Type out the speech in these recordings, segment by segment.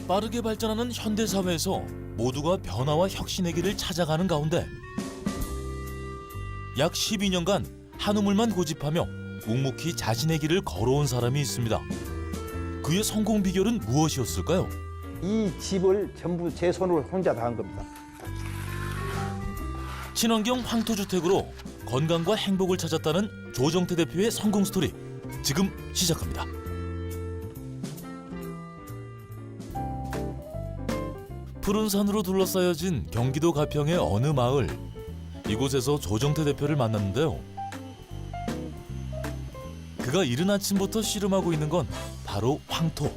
빠르게 발전하는 현대 사회에서 모두가 변화와 혁신의 길을 찾아가는 가운데 약 12년간 한우물만 고집하며 묵묵히 자신의 길을 걸어온 사람이 있습니다. 그의 성공 비결은 무엇이었을까요? 이 집을 전부 제 손으로 혼자 다 한 겁니다. 친환경 황토주택으로 건강과 행복을 찾았다는 조정태 대표의 성공 스토리 지금 시작합니다. 푸른 산으로 둘러싸여진 경기도 가평의 어느 마을. 이곳에서 조정태 대표를 만났는데요. 그가 이른 아침부터 씨름하고 있는 건 바로 황토.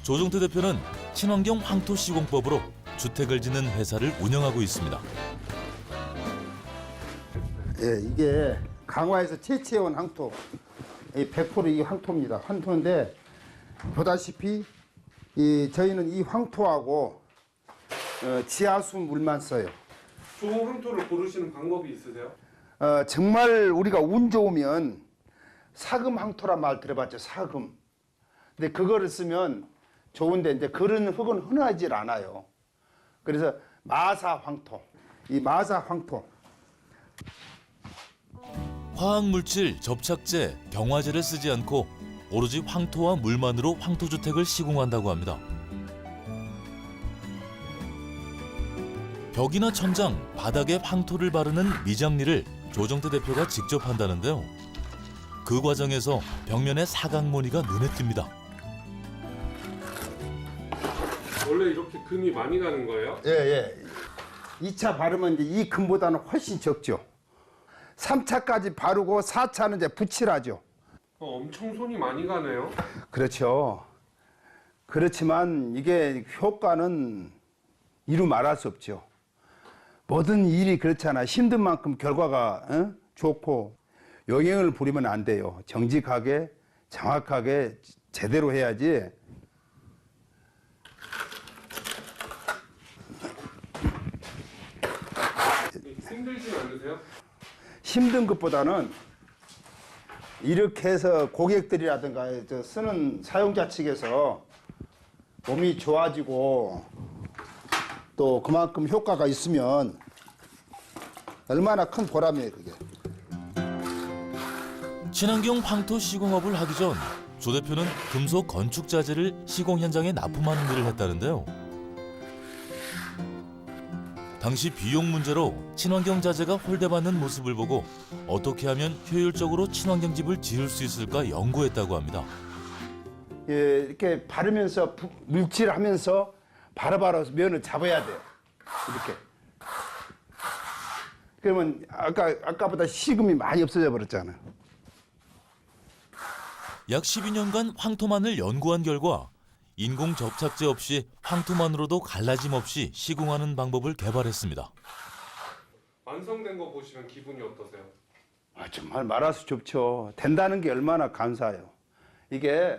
조정태 대표는 친환경 황토 시공법으로 주택을 짓는 회사를 운영하고 있습니다. 예, 이게 강화에서 채취해온 황토. 100% 이 황토입니다. 황토인데 보다시피 저희는 이 황토하고 지하수 물만 써요. 좋은 황토를 고르시는 방법이 있으세요? 정말 우리가 운 좋으면 사금 황토란 말 들어봤죠? 사금. 근데 그거를 쓰면 좋은데 이제 그런 흙은 흔하지 않아요. 그래서 마사 황토. 이 마사 황토. 화학물질, 접착제, 경화제를 쓰지 않고 오로지 황토와 물만으로 황토주택을 시공한다고 합니다. 벽이나 천장, 바닥에 황토를 바르는 미장일을 조정태 대표가 직접 한다는데요. 그 과정에서 벽면의 사각무늬가 눈에 띕니다. 원래 이렇게 금이 많이 가는 거예요? 예. 2차 바르면 이제 이 금보다는 훨씬 적죠. 3차까지 바르고 4차는 이제 붙이라죠. 엄청 손이 많이 가네요. 그렇죠. 그렇지만 이게 효과는 이루 말할 수 없죠. 모든 일이 그렇잖아. 힘든 만큼 결과가 좋고 영향을 부리면 안 돼요. 정직하게, 정확하게, 제대로 해야지. 힘들진 않으세요? 힘든 것보다는 이렇게 해서 고객들이라든가 쓰는 사용자 측에서 몸이 좋아지고 또 그만큼 효과가 있으면 얼마나 큰 보람이에요, 그게. 친환경 황토 시공업을 하기 전 조 대표는 금속 건축 자재를 시공 현장에 납품하는 일을 했다는데요. 당시 비용 문제로 친환경 자재가 홀대받는 모습을 보고 어떻게 하면 효율적으로 친환경 집을 지을 수 있을까 연구했다고 합니다. 예, 이렇게 바르면서 물질하면서 바로바로 면을 잡아야 돼요. 이렇게. 그러면 아까보다 시금이 많이 없어져 버렸잖아요. 약 12년간 황토만을 연구한 결과 인공 접착제 없이 황토만으로도 갈라짐 없이 시공하는 방법을 개발했습니다. 완성된 거 보시면 기분이 어떠세요? 정말 말할 수 좋죠. 된다는 게 얼마나 감사해요. 이게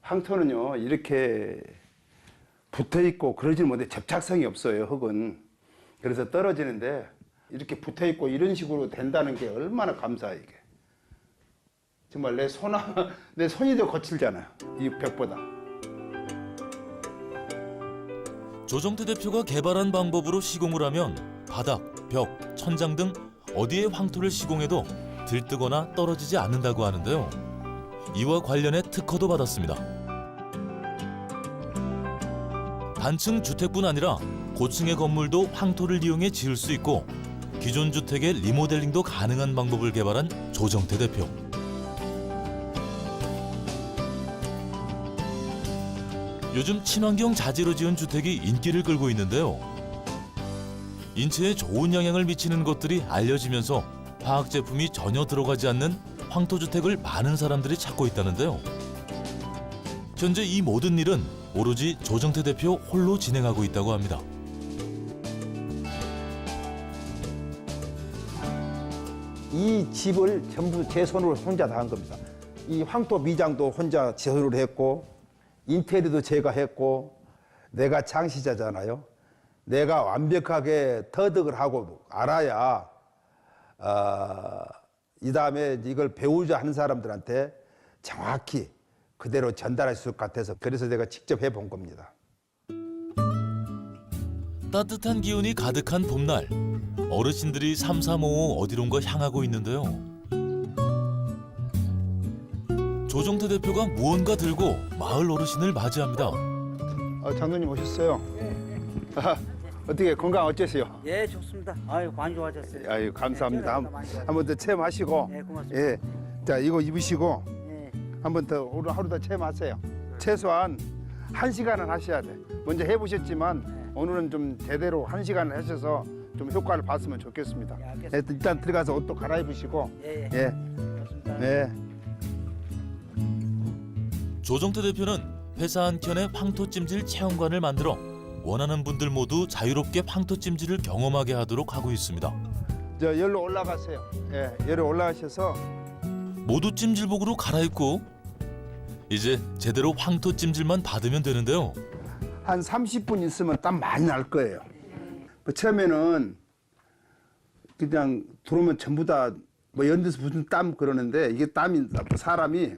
황토는요, 이렇게 붙어 있고 그러지 못해 접착성이 없어요, 흙은. 그래서 떨어지는데 이렇게 붙어 있고 이런 식으로 된다는 게 얼마나 감사해, 이게. 정말 내 손이 더 거칠잖아요, 이 벽보다. 조정태 대표가 개발한 방법으로 시공을 하면 바닥, 벽, 천장 등 어디에 황토를 시공해도 들뜨거나 떨어지지 않는다고 하는데요. 이와 관련해 특허도 받았습니다. 단층 주택뿐 아니라 고층의 건물도 황토를 이용해 지을 수 있고 기존 주택의 리모델링도 가능한 방법을 개발한 조정태 대표. 요즘 친환경 자재로 지은 주택이 인기를 끌고 있는데요. 인체에 좋은 영향을 미치는 것들이 알려지면서 화학 제품이 전혀 들어가지 않는 황토주택을 많은 사람들이 찾고 있다는데요. 현재 이 모든 일은 오로지 조정태 대표 홀로 진행하고 있다고 합니다. 이 집을 전부 제 손으로 혼자 다 한 겁니다. 이 황토 미장도 혼자 제 손으로 했고 인테리어도 제가 했고 내가 창시자잖아요. 내가 완벽하게 터득을 하고 알아야 이 다음에 이걸 배우자 하는 사람들한테 정확히 그대로 전달할 수 있을 것 같아서 그래서 내가 직접 해본 겁니다. 따뜻한 기운이 가득한 봄날, 어르신들이 삼삼오오 어디론가 향하고 있는데요. 조정태 대표가 무언가 들고 마을 어르신을 맞이합니다. 장로님 오셨어요? 어떻게 건강 어떠세요? 예, 좋습니다. 아유, 많이 좋아졌어요. 아유 감사합니다. 네, 많이 좋아졌어요. 한 번 더 체험하시고 네, 고맙습니다. 예, 자 이거 입으시고 예. 한 번 더 오늘 하루 더 체험하세요. 최소한 1시간은 하셔야 돼. 먼저 해보셨지만 오늘은 좀 제대로 1시간을 하셔서 좀 효과를 봤으면 좋겠습니다. 예, 알겠습니다. 예, 일단 들어가서 옷도 갈아입으시고 예, 예. 예, 고맙습니다. 네. 조정태 대표는 회사 한켠에 황토찜질 체험관을 만들어 원하는 분들 모두 자유롭게 황토찜질을 경험하게 하도록 하고 있습니다. 저 열로 올라가세요. 예, 열로 올라가셔서 모두 찜질복으로 갈아입고 이제 제대로 황토찜질만 받으면 되는데요. 한 30분 있으면 땀 많이 날 거예요. 처음에는 그냥 들어오면 전부 다 뭐 연데서 무슨 땀 그러는데 이게 땀이 사람이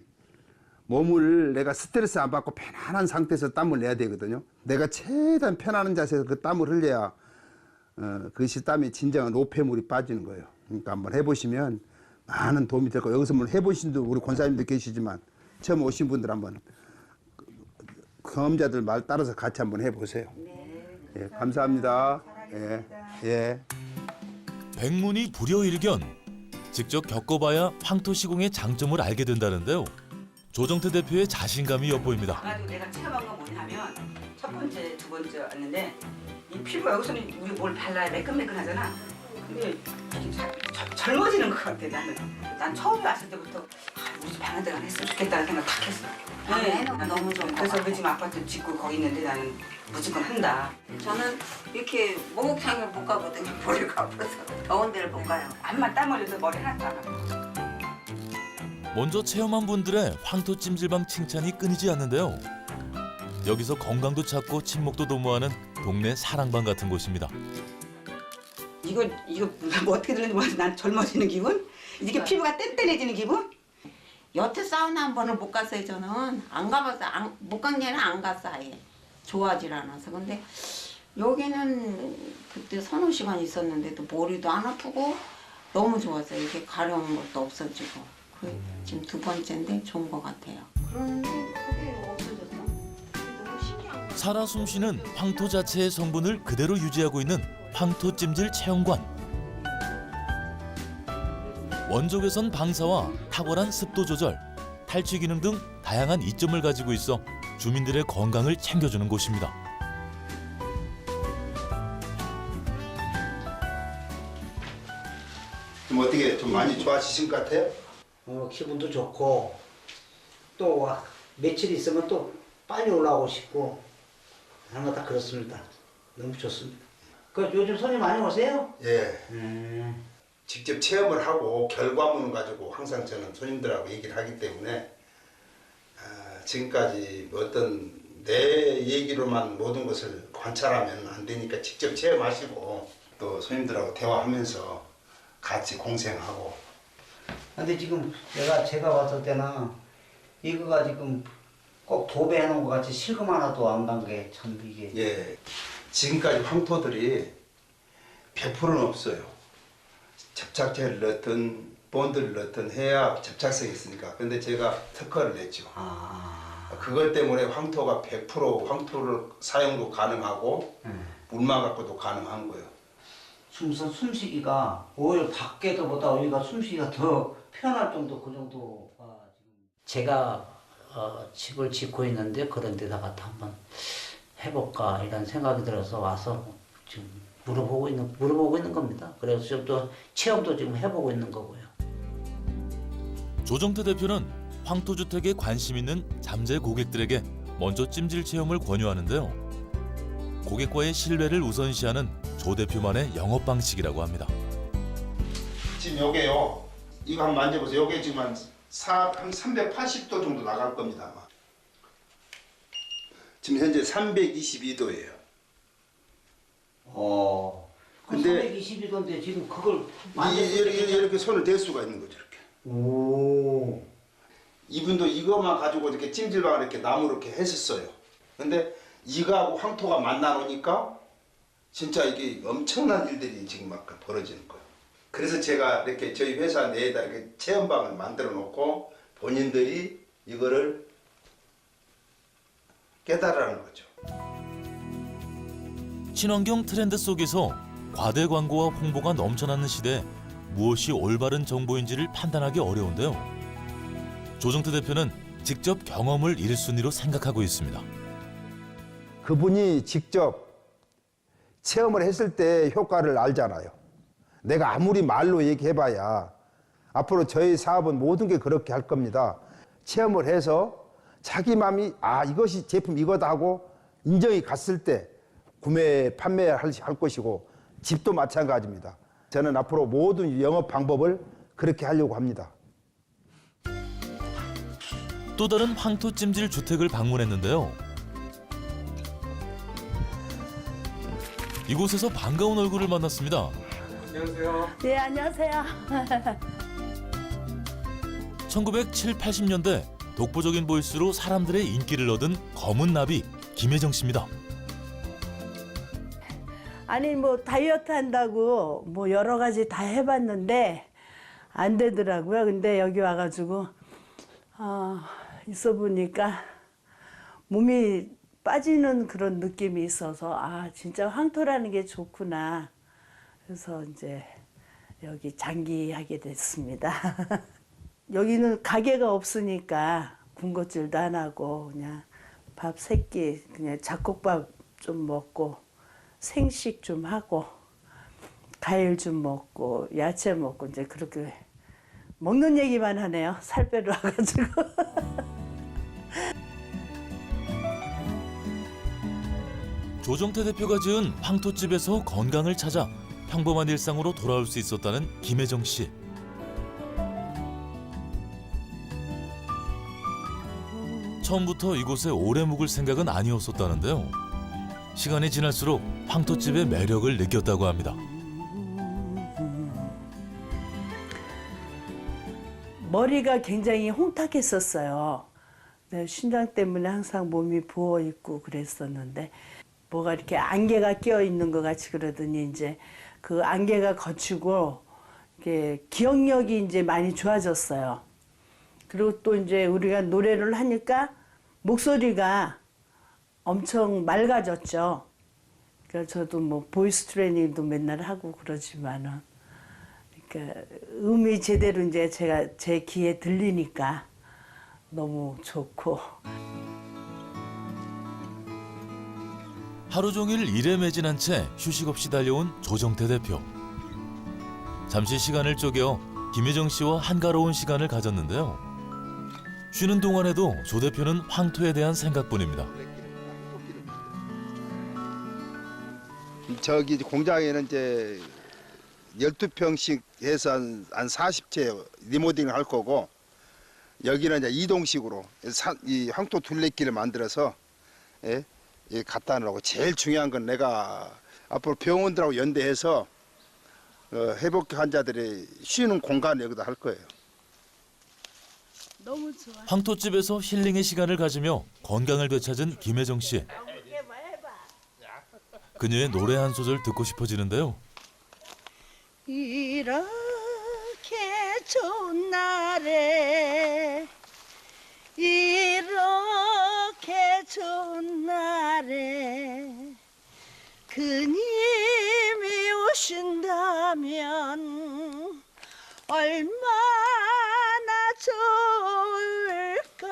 몸을 내가 스트레스 안 받고 편안한 상태에서 땀을 내야 되거든요. 내가 최대한 편안한 자세에서 그 땀을 흘려야 그것이 땀이 진정한 노폐물이 빠지는 거예요. 그러니까 한번 해보시면 많은 도움이 될 거예요. 여기서 뭐 해보신 분 우리 권사님도 계시지만 처음 오신 분들 한번 경험자들 말 따라서 같이 한번 해보세요. 예, 감사합니다. 예, 예. 백문이 불여일견. 직접 겪어봐야 황토 시공의 장점을 알게 된다는데요. 조정태 대표의 자신감이 엿보입니다. 가지고 내가 체험한 건 뭐냐면 첫 번째, 두 번째 왔는데 이 피부가 여기서는 우리 뭘 발라야 매끈매끈하잖아. 근데 이게 젊어지는 것 같아 나는. 난 처음에 왔을 때부터 우리 집 방한 데가 했으면 좋겠다는 생각 탁 했어. 네, 너무 좋아. 그래서 우리 집 아파트 짓고 거기 있는데 나는 무조건 한다. 저는 이렇게 목욕탕을 못 가거든요. 머리가 아파서 더운 데를 못 가요. 암만 땀 흘려도 머리 하나도 안 아파. 먼저 체험한 분들의 황토 찜질방 칭찬이 끊이지 않는데요. 여기서 건강도 찾고 친목도 도모하는 동네 사랑방 같은 곳입니다. 이거 뭐 어떻게 들리는지 모르겠어. 난 젊어지는 기분? 이렇게 피부가 뗀뗀해지는 기분? 여태 사우나 한 번을 못 갔어요. 저는 안 가봤어요. 못 간 게는 안 갔어 아예. 좋아하질 않아서. 근데 여기는 그때 서너 시간 있었는데도 머리도 안 아프고 너무 좋았어요. 이게 가려운 것도 없어지고. 지금 두 번째인데 좋은 것 같아요. 그런데 그게 없어졌어. 너무 신기한 거. 살아 숨쉬는 황토 자체의 성분을 그대로 유지하고 있는 황토 찜질 체험관. 원적외선 방사와 탁월한 습도 조절, 탈취 기능 등 다양한 이점을 가지고 있어 주민들의 건강을 챙겨주는 곳입니다. 좀 어떻게 좀 많이 좋아지신 것 같아요? 기분도 좋고 또 며칠 있으면 또 빨리 올라오고 싶고 하는 거 다 그렇습니다. 너무 좋습니다. 그 요즘 손님 많이 오세요? 예. 직접 체험을 하고 결과물을 가지고 항상 저는 손님들하고 얘기를 하기 때문에 지금까지 어떤 내 얘기로만 모든 것을 관찰하면 안 되니까 직접 체험하시고 또 손님들하고 대화하면서 같이 공생하고. 근데 지금 제가 봤을 때는 이거가 지금 꼭 도배해 놓은 것 같이 실금 하나도 안 간 게 참 이게. 예. 지금까지 황토들이 100%는 없어요. 접착제를 넣든 본드를 넣든 해야 접착성이 있으니까. 근데 제가 특허를 냈죠. 그것 때문에 황토가 100% 황토를 사용도 가능하고 물만 갖고도 가능한 거예요. 숨쉬기가 오히려 밖에서보다 여기가 숨쉬기가 더 편할 정도 그 정도가 지금. 제가 집을 짓고 있는데 그런 데다가 한번 해볼까 이런 생각이 들어서 와서 지금 물어보고 있는 겁니다. 그래서 지금 또 체험도 지금 해보고 있는 거고요. 조정태 대표는 황토주택에 관심 있는 잠재 고객들에게 먼저 찜질 체험을 권유하는데요. 고객과의 신뢰를 우선시하는 조 대표만의 영업 방식이라고 합니다. 지금 요게요. 이거 한번 만져보세요. 요게 지금 한 380도 정도 나갈 겁니다. 아마. 지금 현재 322도예요. 근데 322도인데 지금 그걸 이렇게 손을 댈 수가 있는 거죠. 이렇게. 오. 이분도 이거만 가지고 이렇게 찜질방을 이렇게 나무로 이렇게 했었어요. 근데 이거하고 황토가 만나 놓으니까 진짜 이게 엄청난 일들이 지금 막 벌어지는 거예요. 그래서 제가 이렇게 저희 회사 내에다 이렇게 체험방을 만들어 놓고 본인들이 이거를 깨달으라는 거죠. 친환경 트렌드 속에서 과대 광고와 홍보가 넘쳐나는 시대에 무엇이 올바른 정보인지를 판단하기 어려운데요. 조정태 대표는 직접 경험을 1순위로 생각하고 있습니다. 그분이 직접 체험을 했을 때 효과를 알잖아요. 내가 아무리 말로 얘기해봐야 앞으로 저희 사업은 모든 게 그렇게 할 겁니다. 체험을 해서 자기 마음이 이것이 제품 이거다 하고 인정이 갔을 때 구매, 판매할 것이고 집도 마찬가지입니다. 저는 앞으로 모든 영업 방법을 그렇게 하려고 합니다. 또 다른 황토 찜질 주택을 방문했는데요. 이곳에서 반가운 얼굴을 만났습니다. 안녕하세요. 네, 안녕하세요. 1970, 80년대 독보적인 보이스로 사람들의 인기를 얻은 검은 나비 김혜정 씨입니다. 아니 뭐 다이어트 한다고 뭐 여러 가지 다 해봤는데 안 되더라고요. 근데 여기 와가지고 있어 보니까 몸이 빠지는 그런 느낌이 있어서 진짜 황토라는 게 좋구나. 그래서 이제 여기 장기하게 됐습니다. 여기는 가게가 없으니까 군것질도 안 하고 그냥 밥 3끼 그냥 잡곡밥 좀 먹고 생식 좀 하고 과일 좀 먹고 야채 먹고 이제 그렇게 먹는 얘기만 하네요. 살 빼러 와가지고. 조정태 대표가 지은 황토집에서 건강을 찾아 평범한 일상으로 돌아올 수 있었다는 김혜정 씨. 처음부터 이곳에 오래 묵을 생각은 아니었었다는데요. 시간이 지날수록 황토집의 매력을 느꼈다고 합니다. 머리가 굉장히 홍탁했었어요. 네, 신장 때문에 항상 몸이 부어 있고 그랬었는데 뭐가 이렇게 안개가 끼어 있는 것 같이 그러더니 이제 그 안개가 거치고 이렇게 기억력이 이제 많이 좋아졌어요. 그리고 또 이제 우리가 노래를 하니까 목소리가 엄청 맑아졌죠. 그래서 저도 뭐 보이스 트레이닝도 맨날 하고 그러지만은 그러니까 음이 제대로 이제 제가 제 귀에 들리니까 너무 좋고. 하루 종일 일에 매진한 채 휴식 없이 달려온 조정태 대표. 잠시 시간을 쪼개 김혜정 씨와 한가로운 시간을 가졌는데요. 쉬는 동안에도 조 대표는 황토에 대한 생각뿐입니다. 저기 공장에는 이제 12평씩 해서 한 40채 리모델링을 할 거고 여기는 이제 이동식으로 이 황토 둘레길을 만들어서 갖다 놓으라고. 제일 중요한 건 내가 앞으로 병원들하고 연대해서 회복 환자들이 쉬는 공간을 여기다 할 거예요. 너무 좋아. 황토집에서 힐링의 시간을 가지며 건강을 되찾은 김혜정 씨. 그녀의 노래 한 소절 듣고 싶어지는데요. 이렇게 좋은 날에 이렇게 좋은 날에 그님이 오신다면 얼마나 좋을까.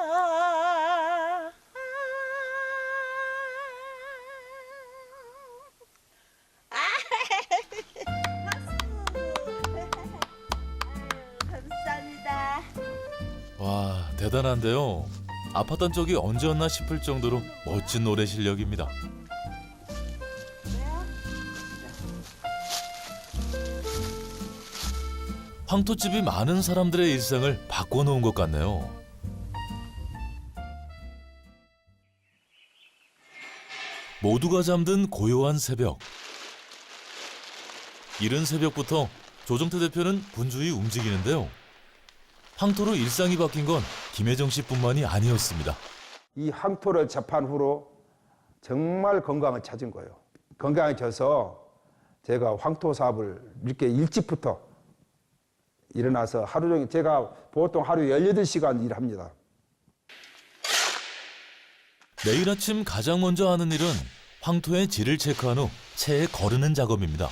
감사합니다. 와, 대단한데요. 아팠던 적이 언제였나 싶을 정도로 멋진 노래 실력입니다. 황토집이 많은 사람들의 일상을 바꿔놓은 것 같네요. 모두가 잠든 고요한 새벽. 이른 새벽부터 조정태 대표는 분주히 움직이는데요. 황토로 일상이 바뀐 건 김혜정 씨뿐만이 아니었습니다. 이 황토를 접한 후로 정말 건강을 찾은 거예요. 건강해져서 제가 황토 사업을 이렇게 일찍부터 일어나서 하루 종일 제가 보통 하루에 18시간 일합니다. 매일 아침 가장 먼저 하는 일은 황토의 질을 체크한 후 체에 거르는 작업입니다.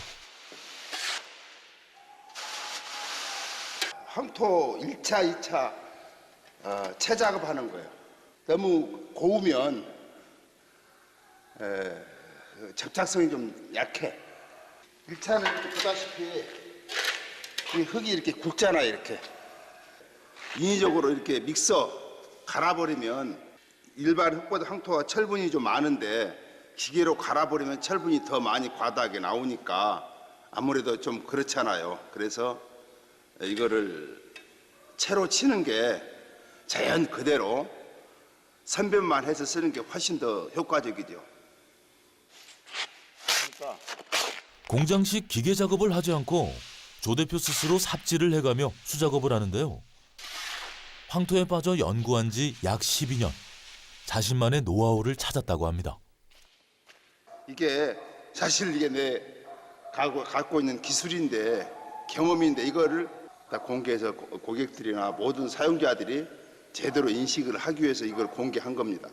황토 1차, 2차 채 작업하는 거예요. 너무 고우면 접착성이 좀 약해. 1차는 이렇게 보다시피 이 흙이 이렇게 굵잖아요. 이렇게 인위적으로 이렇게 믹서 갈아버리면 일반 흙보다 황토가 철분이 좀 많은데 기계로 갈아버리면 철분이 더 많이 과다하게 나오니까 아무래도 좀 그렇잖아요. 그래서 이거를 채로 치는 게 자연 그대로 선별만 해서 쓰는 게 훨씬 더 효과적이죠. 공장식 기계 작업을 하지 않고 조 대표 스스로 삽질을 해가며 수작업을 하는데요. 황토에 빠져 연구한 지 약 12년. 자신만의 노하우를 찾았다고 합니다. 이게 사실 이게 내 갖고 있는 기술인데 경험인데 이거를 다 공개해서 고객들이나 모든 사용자들이 제대로 인식을 하기 위해서 이걸 공개한 겁니다.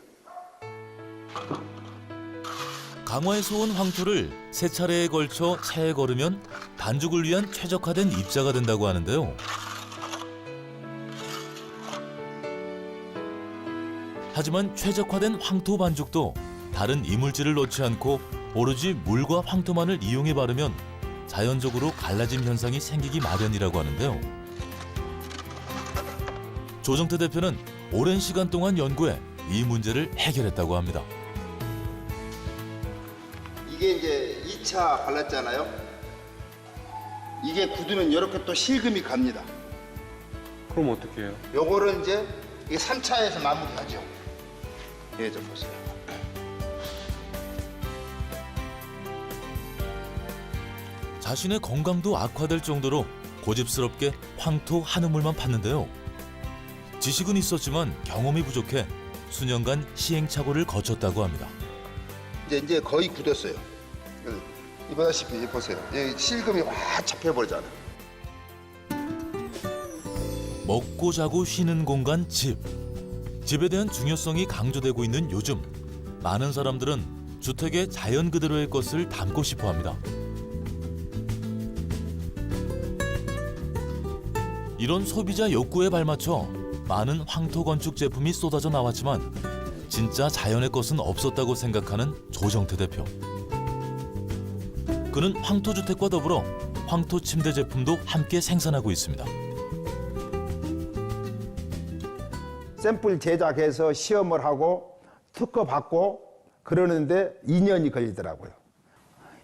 강화에서 온 황토를 세 차례에 걸쳐 차에 걸으면 반죽을 위한 최적화된 입자가 된다고 하는데요. 하지만 최적화된 황토 반죽도 다른 이물질을 넣지 않고 오로지 물과 황토만을 이용해 바르면 자연적으로 갈라짐 현상이 생기기 마련이라고 하는데요. 조정태 대표는 오랜 시간 동안 연구해 이 문제를 해결했다고 합니다. 이게 이제 2차 발랐잖아요. 이게 굳으면 이렇게 또 실금이 갑니다. 그럼 어떻게 해요? 요거를 이제 이게 3차에서 마무리하죠. 예, 좀 보세요. 자신의 건강도 악화될 정도로 고집스럽게 황토 한 우물만 팠는데요. 지식은 있었지만 경험이 부족해 수년간 시행착오를 거쳤다고 합니다. 이제 거의 굳었어요. 이 보다시피 보세요. 이 실금이 확 잡혀버리잖아요. 먹고 자고 쉬는 공간 집. 집에 대한 중요성이 강조되고 있는 요즘 많은 사람들은 주택에 자연 그대로의 것을 담고 싶어 합니다. 이런 소비자 욕구에 발맞춰 많은 황토 건축 제품이 쏟아져 나왔지만 진짜 자연의 것은 없었다고 생각하는 조정태 대표. 그는 황토 주택과 더불어 황토 침대 제품도 함께 생산하고 있습니다. 샘플 제작해서 시험을 하고 특허 받고 그러는데 2년이 걸리더라고요.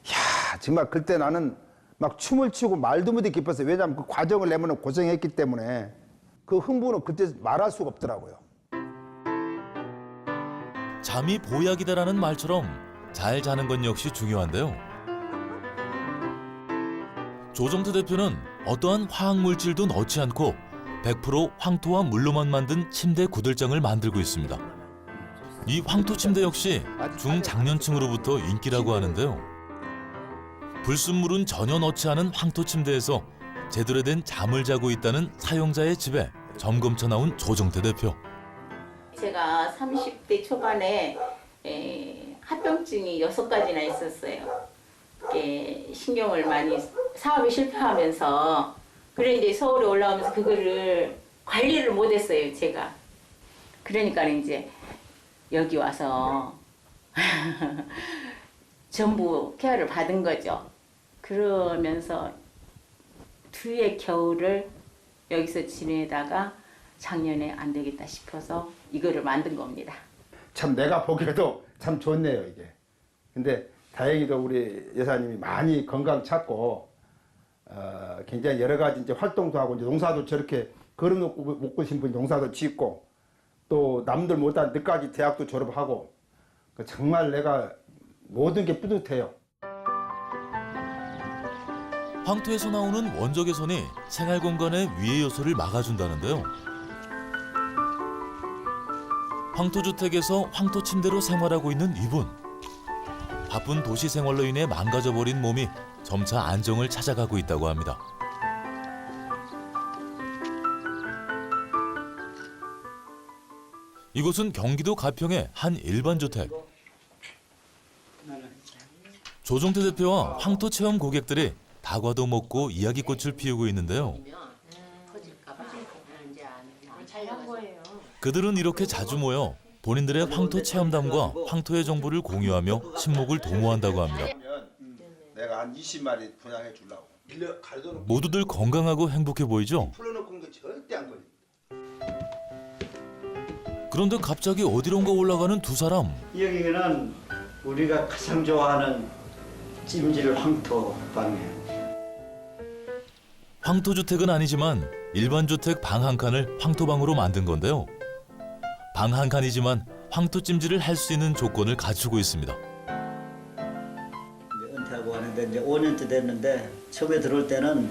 이야, 정말 그때 나는 막 춤을 추고 말도 못해 기뻤어요. 왜냐하면 그 과정을 내면 고생했기 때문에 그 흥분은 그때 말할 수가 없더라고요. 잠이 보약이다라는 말처럼 잘 자는 건 역시 중요한데요. 조정태 대표는 어떠한 화학물질도 넣지 않고 100% 황토와 물로만 만든 침대 구들장을 만들고 있습니다. 이 황토 침대 역시 중장년층으로부터 인기라고 하는데요. 불순물은 전혀 넣지 않은 황토 침대에서 제대로 된 잠을 자고 있다는 사용자의 집에 점검차 나온 조정태 대표. 제가 30대 초반에 합병증이 6가지나 있었어요. 신경을 많이 사업에 실패하면서 그래 이제 서울에 올라오면서 그거를 관리를 못했어요 제가. 그러니까 이제 여기 와서 전부 케어를 받은 거죠. 그러면서 뒤에 겨울을 여기서 지내다가 작년에 안 되겠다 싶어서 이거를 만든 겁니다. 참 내가 보기에도 참 좋네요 이게. 근데 다행히도 우리 여사님이 많이 건강 찾고 굉장히 여러 가지 이제 활동도 하고 이제 농사도 저렇게 걸어놓고 못 보신 분 농사도 짓고 또 남들 못한 늦까지 대학도 졸업하고 정말 내가 모든 게 뿌듯해요. 황토에서 나오는 원적외선이 생활 공간의 위해 요소를 막아준다는데요. 황토주택에서 황토 침대로 생활하고 있는 이분. 바쁜 도시 생활로 인해 망가져버린 몸이 점차 안정을 찾아가고 있다고 합니다. 이곳은 경기도 가평의 한 일반 주택. 조정태 대표와 황토 체험 고객들이 다과도 먹고 이야기꽃을 피우고 있는데요. 그들은 이렇게 자주 모여 본인들의 황토 체험담과 황토의 정보를 공유하며 친목을 도모한다고 합니다. 내가 한 20마리 분양해 주려고. 빌려 가져놓고 모두들 건강하고 행복해 보이죠? 풀어놓고 게 절대 안 걸려. 그런데 갑자기 어디론가 올라가는 두 사람. 여기는 우리가 가장 좋아하는 찜질 황토 방이에요. 황토주택은 아니지만 일반 주택 방 한 칸을 황토방으로 만든 건데요. 방 한 칸이지만 황토찜질을 할 수 있는 조건을 갖추고 있습니다. 이제 은퇴하고 하는데 이제 5년째 됐는데 처음에 들어올 때는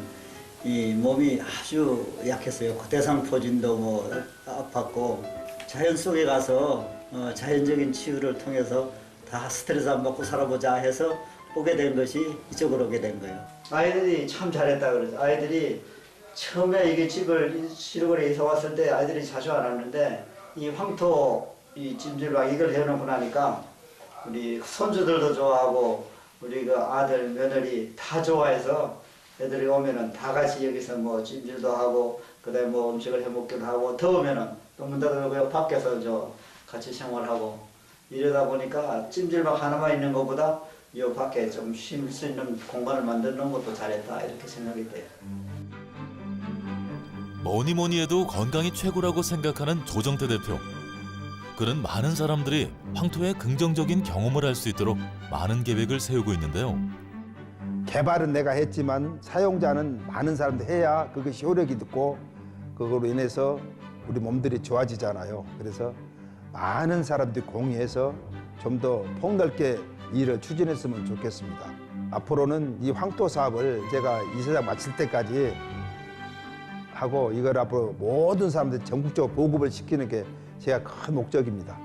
이 몸이 아주 약했어요. 대상포진도 뭐 아팠고 자연 속에 가서 자연적인 치유를 통해서 다 스트레스 안 받고 살아보자 해서 오게 된 것이 이쪽으로 오게 된 거예요. 아이들이 참 잘했다 그러죠. 아이들이 처음에 이게 집을 시루거리 이사 왔을 때 아이들이 자주 안 왔는데 이 황토 이 찜질방 이걸 해놓고 나니까 우리 손주들도 좋아하고 우리 그 아들 며느리 다 좋아해서 애들이 오면은 다 같이 여기서 뭐 찜질도 하고 그다음에 뭐 음식을 해 먹기도 하고 더우면은 또 문 닫아놓고 밖에서 저 같이 생활하고 이러다 보니까 찜질방 하나만 있는 것보다 이 밖에 좀 쉴 수 있는 공간을 만드는 것도 잘했다 이렇게 생각이 돼요. 뭐니 해도 건강이 최고라고 생각하는 조정태 대표. 그는 많은 사람들이 황토의 긍정적인 경험을 할 수 있도록 많은 계획을 세우고 있는데요. 개발은 내가 했지만 사용자는 많은 사람들이 해야 그것이 효력이 있고 그거로 인해서 우리 몸들이 좋아지잖아요. 그래서 많은 사람들이 공유해서 좀 더 폭넓게 일을 추진했으면 좋겠습니다. 앞으로는 이 황토 사업을 제가 이 세상 마칠 때까지 하고 이걸 앞으로 모든 사람들 전국적으로 보급을 시키는 게 제가 큰 목적입니다.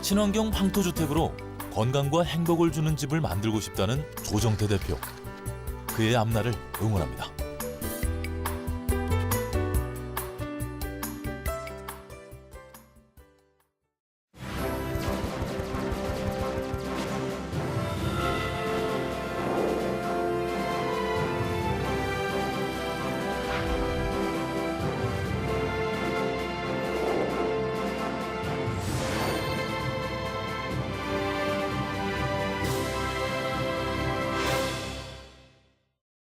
친환경 황토주택으로 건강과 행복을 주는 집을 만들고 싶다는 조정태 대표. 그의 앞날을 응원합니다.